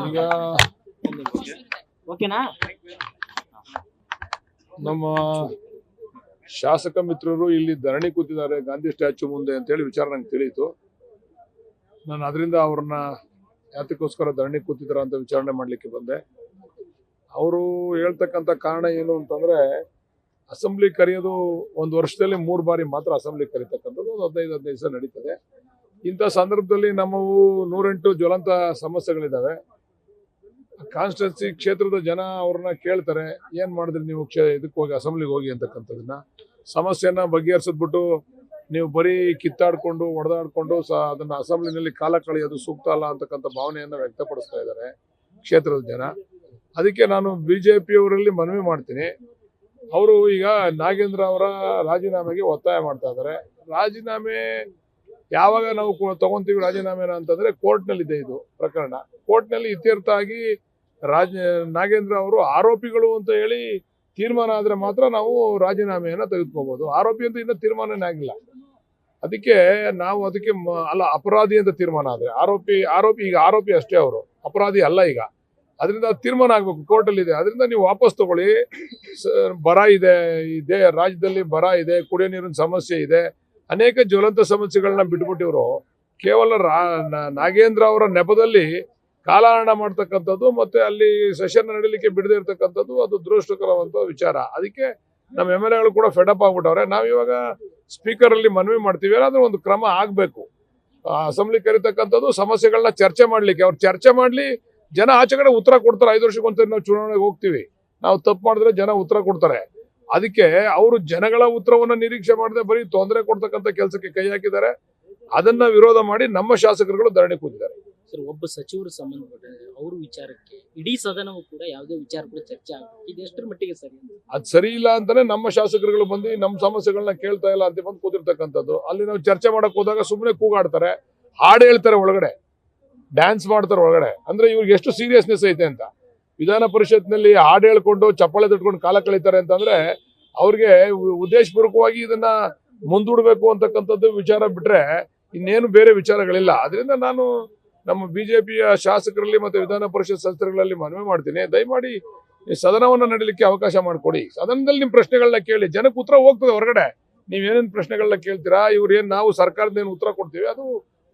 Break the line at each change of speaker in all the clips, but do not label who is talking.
ಈಗ
ಓಕೆನಾ?
ನಮ್ಮ ಶಾಸಕ ಮಿತ್ರರು ಇಲ್ಲಿ ಧರಣಿ ಕೂತಿದ್ದಾರೆ ಗಾಂಧಿ ಸ್ಟ್ಯಾಚ್ಯೂ ಮುಂದೆ ಅಂತ ಹೇಳಿ ವಿಚಾರ ನಂಗೆ ತಿಳಿಯಿತು. ನಾನು ಅದರಿಂದ ಅವ್ರನ್ನ ಯಾತಕ್ಕೋಸ್ಕರ ಧರಣಿ ಕೂತಿದಾರ ಅಂತ ವಿಚಾರಣೆ ಮಾಡ್ಲಿಕ್ಕೆ ಬಂದೆ. ಅವರು ಹೇಳ್ತಕ್ಕಂಥ ಕಾರಣ ಏನು ಅಂತಂದ್ರೆ, ಅಸೆಂಬ್ಲಿ ಕರೆಯೋದು ಒಂದು ವರ್ಷದಲ್ಲಿ 3 ಬಾರಿ ಮಾತ್ರ ಅಸೆಂಬ್ಲಿ ಕರೀತಕ್ಕಂಥದ್ದು, 15 ದಿವಸ ನಡೀತದೆ. ಇಂಥ ಸಂದರ್ಭದಲ್ಲಿ ನಮ್ಮವು 108 ಜ್ವಲಂತ ಸಮಸ್ಯೆಗಳಿದ್ದಾವೆ. ಕಾನ್ಸ್ಟಿಟ್ಯೂನ್ಸಿ ಕ್ಷೇತ್ರದ ಜನ ಅವ್ರನ್ನ ಕೇಳ್ತಾರೆ, ಏನ್ ಮಾಡಿದ್ರಿ ನೀವು ಇದಕ್ಕೆ ಹೋಗಿ ಅಸೆಂಬ್ಲಿಗೆ ಹೋಗಿ ಅಂತಕ್ಕಂಥದನ್ನ, ಸಮಸ್ಯೆನ ಬಗೆಹರಿಸಿದ್ಬಿಟ್ಟು ನೀವು ಬರೀ ಕಿತ್ತಾಡ್ಕೊಂಡು ಹೊಡೆದಾಡ್ಕೊಂಡು ಅದನ್ನ ಅಸೆಂಬ್ಲಿನಲ್ಲಿ ಕಾಲ ಕಳೆಯೋದು ಸೂಕ್ತ ಅಲ್ಲ ಅಂತಕ್ಕಂಥ ಭಾವನೆಯನ್ನ ವ್ಯಕ್ತಪಡಿಸ್ತಾ ಇದ್ದಾರೆ ಕ್ಷೇತ್ರದ ಜನ. ಅದಕ್ಕೆ ನಾನು ಬಿಜೆಪಿ ಅವರಲ್ಲಿ ಮನವಿ ಮಾಡ್ತೀನಿ. ಅವರು ಈಗ ನಾಗೇಂದ್ರ ಅವರ ರಾಜೀನಾಮೆಗೆ ಒತ್ತಾಯ ಮಾಡ್ತಾ ಇದ್ದಾರೆ. ರಾಜೀನಾಮೆ ಯಾವಾಗ ನಾವು ತಗೊಂತೀವಿ ರಾಜೀನಾಮೆನ ಅಂತಂದ್ರೆ, ಕೋರ್ಟ್ನಲ್ಲಿ ಇದೆ ಇದು ಪ್ರಕರಣ. ಕೋರ್ಟ್ನಲ್ಲಿ ಇತ್ಯರ್ಥ ಆಗಿ ನಾಗೇಂದ್ರ ಅವರು ಆರೋಪಿಗಳು ಅಂತ ಹೇಳಿ ತೀರ್ಮಾನ ಆದ್ರೆ ಮಾತ್ರ ನಾವು ರಾಜೀನಾಮೆಯನ್ನ ತೆಗೆದುಕೋಬಹುದು. ಆರೋಪಿ ಅಂತ ಇನ್ನೂ ತೀರ್ಮಾನನೇ ಆಗಿಲ್ಲ. ಅದಕ್ಕೆ ನಾವು ಅಲ್ಲ, ಅಪರಾಧಿ ಅಂತ ತೀರ್ಮಾನ ಆದ್ರೆ ಈಗ ಆರೋಪಿ ಅಷ್ಟೇ, ಅವರು ಅಪರಾಧಿ ಅಲ್ಲ ಈಗ. ಅದರಿಂದ ತೀರ್ಮಾನ ಆಗ್ಬೇಕು, ಕೋರ್ಟಲ್ಲಿ ಇದೆ. ಅದರಿಂದ ನೀವು ವಾಪಸ್ ತಗೊಳ್ಳಿ. ಬರ ಇದೆ, ರಾಜ್ಯದಲ್ಲಿ ಬರ ಇದೆ, ಕುಡಿಯೋ ನೀರಿನ ಸಮಸ್ಯೆ ಇದೆ, ಅನೇಕ ಜ್ವಲಂತ ಸಮಸ್ಯೆಗಳನ್ನ ಬಿಟ್ಬಿಟ್ಟಿವರು ಕೇವಲ ನಾಗೇಂದ್ರ ಅವರ ನೆಪದಲ್ಲಿ ಕಾಲಹರಣ ಮಾಡ್ತಕ್ಕಂಥದ್ದು, ಮತ್ತೆ ಅಲ್ಲಿ ಸೆಷನ್ ನಡೀಲಿಕ್ಕೆ ಬಿಡದೇ ಇರ್ತಕ್ಕಂಥದ್ದು ಅದು ದುರದೃಷ್ಟಕರವಂತ ವಿಚಾರ. ಅದಕ್ಕೆ ನಮ್ಮ MLA ಗಳು ಕೂಡ ಫೆಡಪ್ ಆಗ್ಬಿಟ್ಟವ್ರೆ. ನಾವಿವಾಗ ಸ್ಪೀಕರ್ ಅಲ್ಲಿ ಮನವಿ ಮಾಡ್ತೀವಿ, ಏನಾದ್ರೂ ಒಂದು ಕ್ರಮ ಆಗ್ಬೇಕು. ಅಸೆಂಬ್ಲಿ ಕರೀತಕ್ಕಂಥದ್ದು ಸಮಸ್ಯೆಗಳನ್ನ ಚರ್ಚೆ ಮಾಡ್ಲಿಕ್ಕೆ, ಅವ್ರು ಚರ್ಚೆ ಮಾಡ್ಲಿ, ಜನ ಆಚೆ ಕಡೆ ಉತ್ತರ ಕೊಡ್ತಾರೆ. 5 ವರ್ಷಕ್ಕೊಂದ್ಸರಿ ನಾವು ಚುನಾವಣೆಗೆ ಹೋಗ್ತೀವಿ, ನಾವು ತಪ್ಪು ಮಾಡಿದ್ರೆ ಜನ ಉತ್ತರ ಕೊಡ್ತಾರೆ. ಅದಕ್ಕೆ ಅವರು ಜನಗಳ ಉತ್ತರವನ್ನ ನಿರೀಕ್ಷೆ ಮಾಡದೆ ಬರೀ ತೊಂದರೆ ಕೊಡ್ತಕ್ಕಂಥ ಕೆಲಸಕ್ಕೆ ಕೈ ಹಾಕಿದ್ದಾರೆ. ಅದನ್ನ ವಿರೋಧ ಮಾಡಿ ನಮ್ಮ ಶಾಸಕರುಗಳು ಧರಣಿ ಕೂತಿದ್ದಾರೆ.
ಸರ್, ಒಬ್ಬ ಸಚಿವರು ಸಂಬಂಧಪಟ್ಟ ಅವ್ರ ವಿಚಾರಕ್ಕೆ ಇಡೀ ಸದನವು ಕೂಡ ಯಾವುದೇ ವಿಚಾರ ಕೂಡ ಚರ್ಚೆ ಆಗಬೇಕು, ಇದು ಎಷ್ಟರ ಮಟ್ಟಿಗೆ ಸರಿ?
ಅದು ಸರಿ ಇಲ್ಲ ಅಂತಾನೆ ನಮ್ಮ ಶಾಸಕರುಗಳು ಬಂದು ನಮ್ಮ ಸಮಸ್ಯೆಗಳನ್ನ ಕೇಳ್ತಾ ಇಲ್ಲ ಅಂತ ಬಂದು ಕೂತಿರ್ತಕ್ಕಂಥದ್ದು. ಅಲ್ಲಿ ನಾವು ಚರ್ಚೆ ಮಾಡಕ್ ಹೋದಾಗ ಸುಮ್ಮನೆ ಕೂಗಾಡ್ತಾರೆ, ಹಾಡು ಹೇಳ್ತಾರೆ, ಒಳಗಡೆ ಡ್ಯಾನ್ಸ್ ಮಾಡ್ತಾರೆ ಒಳಗಡೆ. ಅಂದ್ರೆ ಇವ್ರಿಗೆ ಎಷ್ಟು ಸೀರಿಯಸ್ನೆಸ್ ಐತೆ ಅಂತ. ವಿಧಾನ ಪರಿಷತ್ನಲ್ಲಿ ಹಾಡು ಹೇಳ್ಕೊಂಡು ಚಪ್ಪಾಳೆ ತಟ್ಕೊಂಡು ಕಾಲ ಕಳೀತಾರೆ ಅಂತಂದ್ರೆ, ಅವ್ರಿಗೆ ಉದ್ದೇಶಪೂರ್ವಕವಾಗಿ ಇದನ್ನ ಮುಂದೂಡಬೇಕು ಅಂತಕ್ಕಂಥದ್ದು ವಿಚಾರ ಬಿಟ್ರೆ ಇನ್ನೇನು ಬೇರೆ ವಿಚಾರಗಳಿಲ್ಲ. ಅದರಿಂದ ನಾನು ನಮ್ಮ ಬಿಜೆಪಿಯ ಶಾಸಕರಲ್ಲಿ ಮತ್ತೆ ವಿಧಾನ ಪರಿಷತ್ ಸದಸ್ಯರುಗಳಲ್ಲಿ ಮನವಿ ಮಾಡ್ತೀನಿ, ದಯಮಾಡಿ ಈ ಸದನವನ್ನ ನಡೀಲಿಕ್ಕೆ ಅವಕಾಶ ಮಾಡಿಕೊಡಿ. ಸದನದಲ್ಲಿ ನಿಮ್ ಪ್ರಶ್ನೆಗಳನ್ನ ಕೇಳಿ, ಜನಕ್ಕೆ ಉತ್ತರ ಹೋಗ್ತದೆ ಹೊರಗಡೆ. ನೀವೇನೇನು ಪ್ರಶ್ನೆಗಳನ್ನ ಕೇಳ್ತೀರಾ, ಇವ್ರೇನ್ ನಾವು ಸರ್ಕಾರದ ಏನು ಉತ್ತರ ಕೊಡ್ತೀವಿ, ಅದು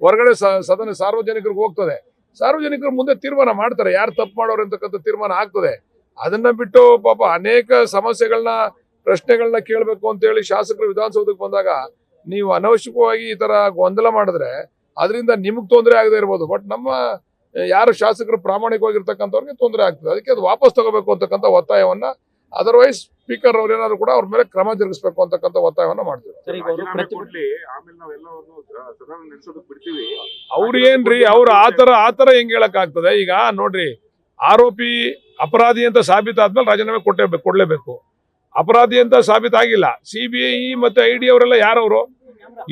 ಹೊರಗಡೆ ಸದನ ಸಾರ್ವಜನಿಕರಿಗೆ ಹೋಗ್ತದೆ. ಸಾರ್ವಜನಿಕರು ಮುಂದೆ ತೀರ್ಮಾನ ಮಾಡ್ತಾರೆ, ಯಾರು ತಪ್ಪು ಮಾಡೋರು ಅಂತಕ್ಕಂಥ ತೀರ್ಮಾನ ಆಗ್ತದೆ. ಅದನ್ನ ಬಿಟ್ಟು ಪಾಪ ಅನೇಕ ಸಮಸ್ಯೆಗಳನ್ನ ಪ್ರಶ್ನೆಗಳನ್ನ ಕೇಳಬೇಕು ಅಂತ ಹೇಳಿ ಶಾಸಕರು ವಿಧಾನಸೌಧಕ್ಕೆ ಬಂದಾಗ ನೀವು ಅನವಶ್ಯಕವಾಗಿ ಈ ತರ ಗೊಂದಲ ಮಾಡಿದ್ರೆ ಅದರಿಂದ ನಿಮಗ್ ತೊಂದರೆ ಆಗದೆ ಇರ್ಬೋದು, ಬಟ್ ನಮ್ಮ ಯಾರು ಶಾಸಕರು ಪ್ರಾಮಾಣಿಕವಾಗಿರ್ತಕ್ಕಂಥವ್ರಿಗೆ ತೊಂದರೆ ಆಗ್ತದೆ. ಅದಕ್ಕೆ ಅದು ವಾಪಸ್ ತಗೋಬೇಕು ಅಂತಕ್ಕಂಥ ಒತ್ತಾಯವನ್ನ, ಅದರ್ವೈಸ್ ಸ್ಪೀಕರ್ ಅವ್ರು ಏನಾದ್ರು ಕೂಡ ಅವ್ರ ಮೇಲೆ ಕ್ರಮ ಜರುಗಿಸಬೇಕು ಅಂತಕ್ಕಂಥ ಒತ್ತಾಯವನ್ನ ಮಾಡ್ತೀವಿ. ಅವ್ರು ಏನ್ರಿ, ಅವ್ರು ಆತರ ಹೆಂಗ್ ಹೇಳಕ್ ಆಗ್ತದೆ? ಈಗ ನೋಡ್ರಿ, ಆರೋಪಿ ಅಪರಾಧಿ ಅಂತ ಸಾಬೀತಾದ್ಮೇಲೆ ರಾಜೀನಾಮೆ ಕೊಡ್ಲೇಬೇಕು. ಅಪರಾಧಿ ಅಂತ ಸಾಬೀತಾಗಿಲ್ಲ. CBI ಮತ್ತೆ ID ಅವರೆಲ್ಲ ಯಾರವರು?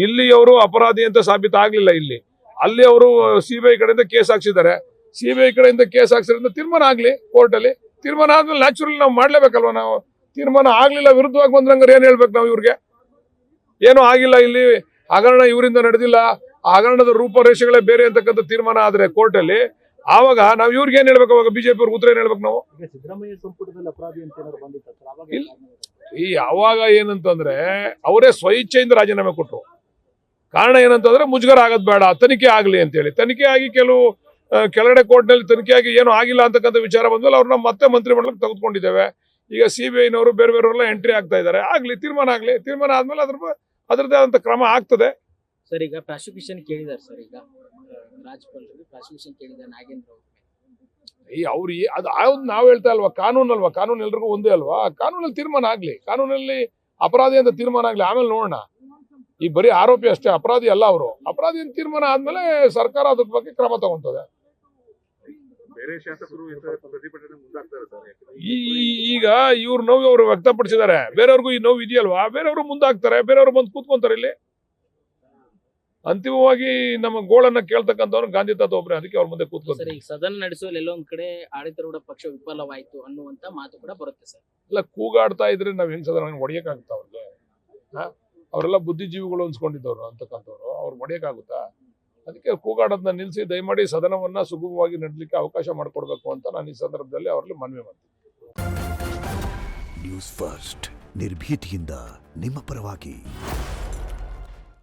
ಇಲ್ಲಿ ಅವರು ಅಪರಾಧಿ ಅಂತ ಸಾಬೀತಾಗ್ಲಿಲ್ಲ. ಅಲ್ಲಿ ಅವರು CBI ಕಡೆಯಿಂದ ಕೇಸ್ ಹಾಕ್ಸಿದ್ದಾರೆ. CBI ಕಡೆಯಿಂದ ಕೇಸ್ ಹಾಕ್ಸಿದ್ರಿಂದ ತೀರ್ಮಾನ ಆಗ್ಲಿ ಕೋರ್ಟಲ್ಲಿ. ತೀರ್ಮಾನ ಆದ್ಮೇಲೆ ನ್ಯಾಚುರಲಿ ನಾವು ಮಾಡ್ಲೇಬೇಕಲ್ವಾ? ನಾವು ತೀರ್ಮಾನ ಆಗ್ಲಿಲ್ಲ, ವಿರುದ್ಧವಾಗಿ ಬಂದ್ರಂಗಾರೆ ಏನ್ ಹೇಳ್ಬೇಕು ನಾವು? ಇವ್ರಿಗೆ ಏನೂ ಆಗಿಲ್ಲ, ಇಲ್ಲಿ ಹಗರಣ ಇವರಿಂದ ನಡೆದಿಲ್ಲ, ಆ ಹಗರಣದ ರೂಪರೇಷೆಗಳೇ ಬೇರೆ ಅಂತಕ್ಕಂಥ ತೀರ್ಮಾನ ಆದ್ರೆ ಕೋರ್ಟಲ್ಲಿ, ಆವಾಗ ನಾವು ಇವ್ರಿಗೆ ಏನ್ ಹೇಳ್ಬೇಕು? ಅವಾಗ ಬಿಜೆಪಿ ಅವ್ರಿಗೆ ಉತ್ತರ ಏನ್ ಹೇಳ್ಬೇಕು ನಾವು?
ಸಿದ್ದರಾಮಯ್ಯ ಸಂಪುಟದಲ್ಲಿ ಅಪರಾಧಿ ಅಂತ ಏನಾದ್ರು ಬಂದಿತ್ತು
ಅವಾಗ ಏನಂತಂದ್ರೆ ಅವರೇ ಸ್ವಇಚ್ಛೆಯಿಂದ ರಾಜೀನಾಮೆ ಕೊಟ್ಟರು. ಕಾರಣ ಏನಂತಂದ್ರೆ ಮುಜುಗರ ಆಗೋದ್ ಬೇಡ, ತನಿಖೆ ಆಗ್ಲಿ ಅಂತೇಳಿ. ತನಿಖೆ ಆಗಿ ಕೆಲವು ಕೆಳಗಡೆ ಕೋರ್ಟ್ನಲ್ಲಿ ತನಿಖೆ ಆಗಿ ಏನೂ ಆಗಿಲ್ಲ ಅಂತಕ್ಕಂಥ ವಿಚಾರ ಬಂದ್ಮೇಲೆ ಅವ್ರನ್ನ ಮತ್ತೆ ಮಂತ್ರಿಮಂಡಲಕ್ಕೆ ತೆಗೆದುಕೊಂಡಿದ್ದೇವೆ. ಈಗ CBIನವರು ಬೇರೆಯವರೆಲ್ಲ ಎಂಟ್ರಿ ಆಗ್ತಾ ಇದ್ದಾರೆ. ಆಗ್ಲಿ, ತೀರ್ಮಾನ ಆಗ್ಲಿ. ತೀರ್ಮಾನ ಆದ್ಮೇಲೆ ಅದರದ್ದೇ ಆದಂತ ಕ್ರಮ ಆಗ್ತದೆ.
ಸರ್, ಈಗ ಪ್ರಾಸಿಕ್ಯೂಷನ್ ಕೇಳಿದ್ದಾರೆ ಸರ್, ಈಗ ರಾಜ್ಯಪಾಲ ಪ್ರಾಸಿಕ್ಯೂಷನ್ ಕೇಳಿದ್ದಾರೆ ನಾಗೇಂದ್ರ
ಅವ್ರು ಅದು ನಾವ್ ಹೇಳ್ತಾ ಅಲ್ವಾ, ಕಾನೂನು ಅಲ್ವಾ? ಕಾನೂನು ಎಲ್ರಿಗೂ ಒಂದೇ ಅಲ್ವಾ? ಕಾನೂನಲ್ಲಿ ತೀರ್ಮಾನ ಆಗ್ಲಿ, ಕಾನೂನಲ್ಲಿ ಅಪರಾಧಿ ಅಂತ ತೀರ್ಮಾನ ಆಗ್ಲಿ, ಆಮೇಲೆ ನೋಡೋಣ. ಈ ಬರೀ ಆರೋಪಿ ಅಷ್ಟೇ, ಅಪರಾಧಿ ಅಲ್ಲ ಅವರು. ಅಪರಾಧಿ ಅಂತ ತೀರ್ಮಾನ ಆದ್ಮೇಲೆ ಸರ್ಕಾರ ಅದ್ರ ಬಗ್ಗೆ ಕ್ರಮ ತಗೊಂತದೆ. ಈಗ ಇವ್ರ ನೋವು ಅವರು ವ್ಯಕ್ತಪಡಿಸಿದ್ದಾರೆ, ಬೇರೆಯವ್ರಿಗೂ ಈ ನೋವು ಇದೆಯಲ್ವಾ? ಬೇರೆಯವರು ಮುಂದಾಗ್ತಾರೆ, ಬೇರೆಯವರು ಬಂದು ಕೂತ್ಕೊಂತಾರೆ ಇಲ್ಲಿ. ಅಂತಿಮವಾಗಿ ನಮ್ಮ ಗೋಳನ್ನ ಕೇಳ್ತಕ್ಕಂಥವ್ರು ಗಾಂಧಿ ತಾತ ಒಬ್ರೆ. ಅದಕ್ಕೆ ಅವ್ರ ಮುಂದೆ ಕೂತ್ಕೊಂತಾರೆ.
ಈಗ ಸದನ ನಡೆಸುವಲ್ಲಿ ಎಲ್ಲೊಂದ್ ಕಡೆ ಆಡಳಿತಾರೂಢ ಪಕ್ಷ ವಿಫಲವಾಯ್ತು ಅನ್ನುವಂತ ಮಾತು ಕೂಡ ಬರುತ್ತೆ ಸರ್.
ಎಲ್ಲ ಕೂಗಾಡ್ತಾ ಇದ್ರೆ ನಾವ್ ಹೆಂಗ್ ಸದನ ಹೊಡಿಯಕ್ಕಾಗುತ್ತಾ ಅವ್ರಿಗೆ? ಅವರೆಲ್ಲ ಬುದ್ಧಿಜೀವಿಗಳು ಅನ್ಸ್ಕೊಂಡಿದ್ದವ್ರು ಅಂತಕ್ಕಂಥವ್ರು, ಅವ್ರು ಹೊಡಿಯಕ್ಕಾಗುತ್ತಾ? ಅದಕ್ಕೆ ಕೂಗಾಡೋದನ್ನ ನಿಲ್ಲಿಸಿ ದಯಮಾಡಿ ಸದನವನ್ನ ಸುಗಮವಾಗಿ ನಡೆಸಲಿಕ್ಕೆ ಅವಕಾಶ ಮಾಡಿಕೊಡ್ಬೇಕು ಅಂತ ನಾನು ಈ ಸಂದರ್ಭದಲ್ಲಿ ಅವರಲ್ಲಿ ಮನವಿ ಮಾಡ್ತೀನಿ.
ನ್ಯೂಸ್ ಫಸ್ಟ್ ನಿರ್ಭೀತಿಯಿಂದ ನಿಮ್ಮ ಪರವಾಗಿ.